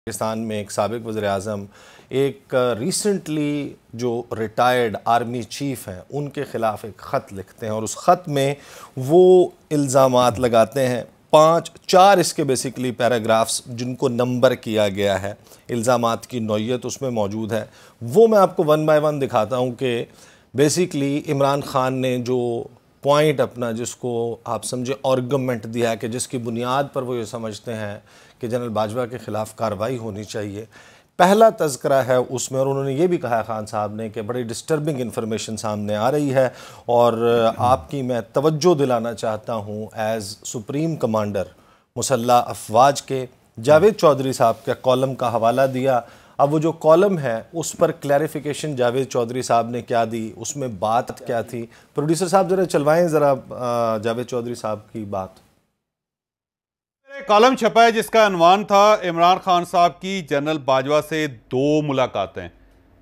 पाकिस्तान में एक साबिक वज़ीर-ए-आज़म एक रीसेंटली जो रिटायर्ड आर्मी चीफ़ हैं उनके ख़िलाफ़ एक ख़त लिखते हैं और उस ख़त में वो इल्ज़ामात लगाते हैं। 4 इसके बेसिकली पैराग्राफ्स जिनको नंबर किया गया है, इल्ज़ामात की नौइयत उसमें मौजूद है। वो मैं आपको वन बाय वन दिखाता हूँ कि बेसिकली इमरान ख़ान ने जो पॉइंट अपना जिसको आप समझे आर्गुमेंट दिया है कि जिसकी बुनियाद पर वो ये समझते हैं कि जनरल बाजवा के ख़िलाफ़ कार्रवाई होनी चाहिए, पहला तज़किरा है उसमें। और उन्होंने ये भी कहा खान साहब ने कि बड़ी डिस्टर्बिंग इन्फॉर्मेशन सामने आ रही है और आपकी मैं तवज्जो दिलाना चाहता हूँ एज़ सुप्रीम कमांडर मुसल्लह अफ़वाज के। जावेद चौधरी साहब के कॉलम का हवाला दिया। अब वो जो कॉलम है उस पर क्लैरिफिकेशन जावेद चौधरी साहब ने क्या दी, उसमें बात क्या थी। प्रोड्यूसर साहब ज़रा चलवाएं ज़रा जावेद चौधरी साहब की बात। कॉलम छपा है जिसका अनवान था इमरान खान साहब की जनरल बाजवा से 2 मुलाकातें।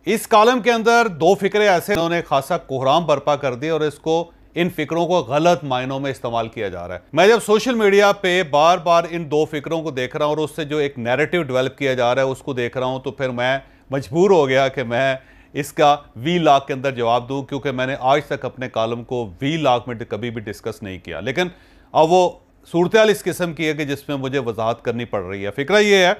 इस कॉलम के अंदर 2 फिक्रे ऐसे उन्होंने खासा कोहराम बर्पा कर दिया और इसको इन फिक्रों को गलत मायनों में इस्तेमाल किया जा रहा है। मैं जब सोशल मीडिया पे बार बार इन 2 फिक्रों को देख रहा हूँ और उससे जो एक नैरेटिव डेवलप किया जा रहा है उसको देख रहा हूँ, तो फिर मैं मजबूर हो गया कि मैं इसका वी-लॉग के अंदर जवाब दूँ, क्योंकि मैंने आज तक अपने कॉलम को वी-लॉग में कभी भी डिस्कस नहीं किया। लेकिन अब वो सूरत-ए-हाल इस किस्म की है कि जिसमें मुझे वजाहत करनी पड़ रही है। फिक्रा ये है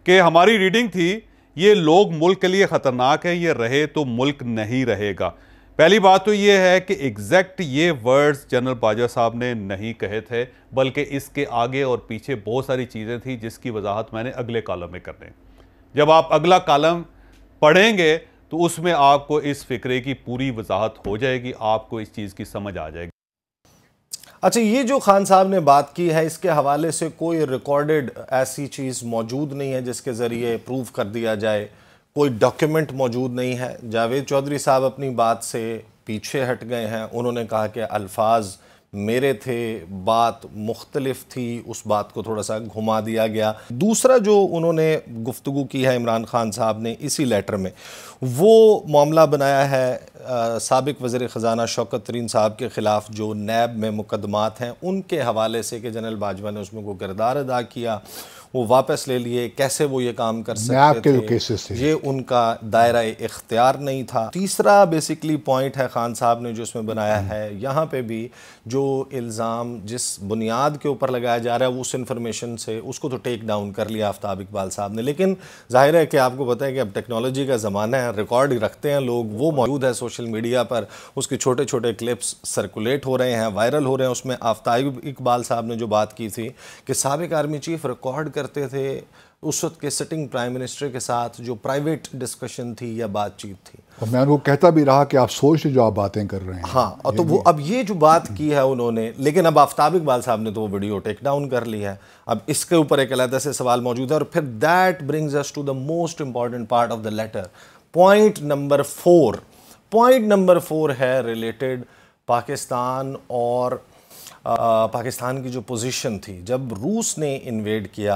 कि हमारी रीडिंग थी, ये लोग मुल्क के लिए ख़तरनाक है, ये रहे तो मुल्क नहीं रहेगा। पहली बात तो ये है कि एग्जैक्ट ये वर्ड्स जनरल बाजवा साहब ने नहीं कहे थे, बल्कि इसके आगे और पीछे बहुत सारी चीज़ें थी जिसकी वजाहत मैंने अगले कॉलम में करनी। जब आप अगला कॉलम पढ़ेंगे तो उसमें आपको इस फिक्रे की पूरी वजाहत हो जाएगी, आपको इस चीज़ की समझ आ जाएगी। अच्छा, ये जो खान साहब ने बात की है इसके हवाले से कोई रिकॉर्डेड ऐसी चीज़ मौजूद नहीं है जिसके ज़रिए प्रूव कर दिया जाए, कोई डॉक्यूमेंट मौजूद नहीं है। जावेद चौधरी साहब अपनी बात से पीछे हट गए हैं। उन्होंने कहा कि अल्फाज मेरे थे, बात मुख्तलिफ थी, उस बात को थोड़ा सा घुमा दिया गया। दूसरा जो उन्होंने गुफ्तगू की है इमरान खान साहब ने इसी लेटर में, वो मामला बनाया है साबिक वज़ीर ख़ज़ाना शौकत तरीन साहब के ख़िलाफ़ जो नैब में मुकदमात हैं उनके हवाले से कि जनरल बाजवा ने उसमें कोई किरदार अदा किया, वो वापस ले लिए, कैसे वो ये काम कर सकते थे, ये उनका दायरा इख्तियार नहीं था। तीसरा बेसिकली पॉइंट है खान साहब ने जो उसमें बनाया है, यहाँ पे भी जो इल्ज़ाम जिस बुनियाद के ऊपर लगाया जा रहा है उस इन्फॉर्मेशन से उसको तो टेक डाउन कर लिया आफ्ताब इकबाल साहब ने। लेकिन जाहिर है कि आपको पता है कि अब टेक्नोलॉजी का ज़माना है, रिकॉर्ड रखते हैं लोग, वो मौजूद है सोशल मीडिया पर, उसके छोटे छोटे क्लिप्स सर्कुलेट हो रहे हैं, वायरल हो रहे हैं। उसमें आफ्ताब इकबाल साहब ने जो बात की थी कि साबिक आर्मी चीफ रिकॉर्ड करते थे उस वक्त के सिटिंग प्राइम मिनिस्टर के साथ जो प्राइवेट डिस्कशन थी या बातचीत थी, और मैं उनको कहता भी रहा कि आप सोच जो आप बातें कर रहे हैं। हाँ, और तो वो अब ये जो बात की है उन्होंने, लेकिन अब आफ्ताब इकबाल साहब ने तो वो वीडियो टेक डाउन कर ली है। अब इसके ऊपर एक अलग से सवाल मौजूद है। और फिर that brings us to the most important part of the letter, point number 4। Point number 4 है रिलेटेड पाकिस्तान और पाकिस्तान की जो पोजीशन थी जब रूस ने इन्वेड किया